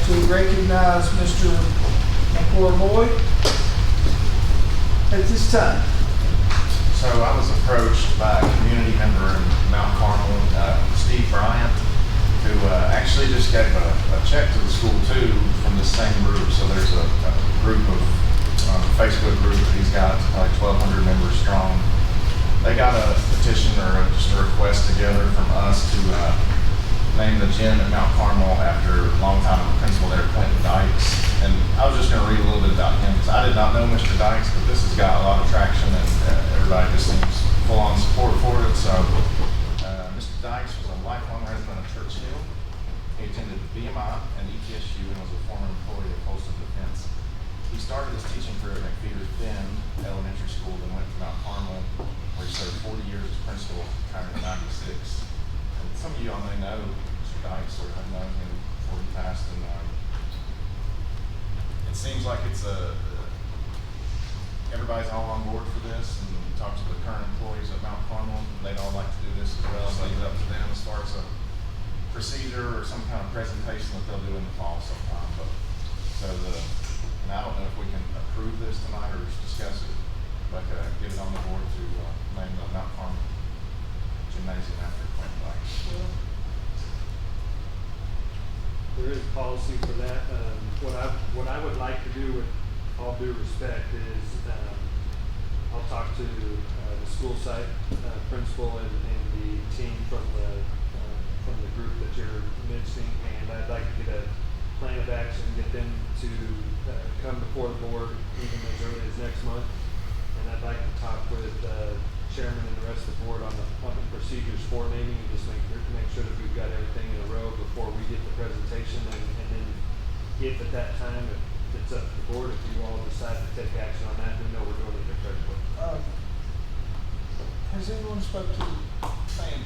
to recognize Mr. McCoy at this time. So I was approached by a community member in Mount Carmel, Steve Bryant, who actually just gave a check to the school too from the same group. So there's a group of Facebook group that he's got, probably 1,200 members strong. They got a petition or just a request together from us to name the gym at Mount Carmel after longtime principal there, Quentin Dykes. And I was just going to read a little bit about him because I did not know Mr. Dykes, but this has got a lot of traction and everybody just seems full on support for it. So Mr. Dykes was a lifelong resident of Churchill. He attended BMI and ETSU and was a former employee of Postal Defense. He started his teaching career at McPheeters Bend Elementary School, then went to Mount Carmel, where he served 40 years as principal, retired in '96. And some of you all may know Mr. Dykes or have known him before he passed. And it seems like it's everybody's all on board for this, and we talked to the current employees at Mount Carmel, and they'd all like to do this as well. So leave it up to them as far as a procedure or some kind of presentation that they'll do in the fall sometime. But and I don't know if we can approve this tonight or just discuss it, but get it on the board to name the Mount Carmel Gymnasium after Quentin Dykes. There is policy for that. What I would like to do, with all due respect, is I'll talk to the school site principal and the team from the group that you're mentioning, and I'd like to get a plan of action, get them to come before the board even as early as next month. And I'd like to talk with chairman and the rest of the board on the procedures for naming, and just make sure that we've got everything in a row before we get the presentation. And then if at that time it's up to the board, if you all decide to take action on that, we know we're doing it the correct way. Has anyone spoke to Sam?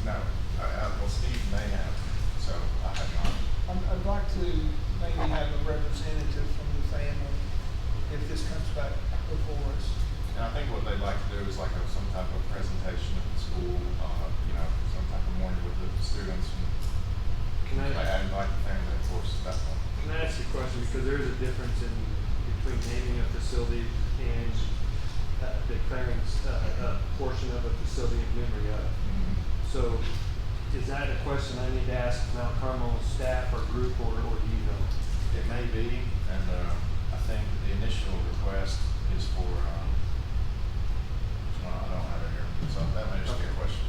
No, well, Steve may have, so I have not. I'd like to maybe have a representative from the family if this comes back before us. And I think what they'd like to do is like some type of presentation at the school, some type of morning with the students. And I'd like the family, of course, that one. Can I ask you a question? Because there is a difference between naming a facility and declaring a portion of a facility in memory of. Mm-hmm. So is that a question I need to ask Mount Carmel staff or group, or do you know? It may be, and I think the initial request is for, I don't have it here, so that may just be a question.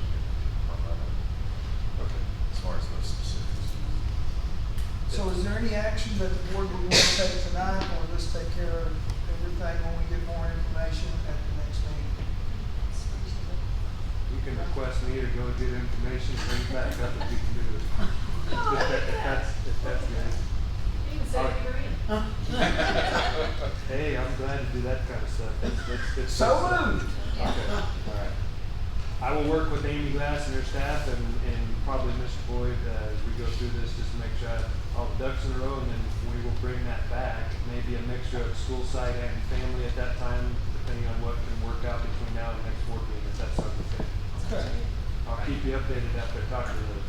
Okay. As far as those specifics. So is there any action that the board would want to take tonight, or just take care of everything when we get more information at the next meeting? You can request me to go get information, bring it back up if you can do it. If that's good. You can say you're in. Hey, I'm glad to do that kind of stuff. That's So moved. Okay, all right. I will work with Amy Glass and her staff and probably Mr. Boyd as we go through this, just to make sure I have all the ducks in a row, and then we will bring that back. Maybe a mixture of school site and family at that time, depending on what can work out between now and the next board meeting, if that's something to say. Okay. I'll keep you updated after I talk to the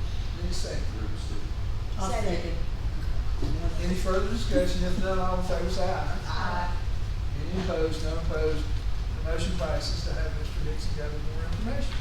Need a second. groups too. I'll second. Any further discussion? If none, all in favor say aye. Aye. Any opposed? None opposed. The motion passes to have Mr. Dixon gather more information.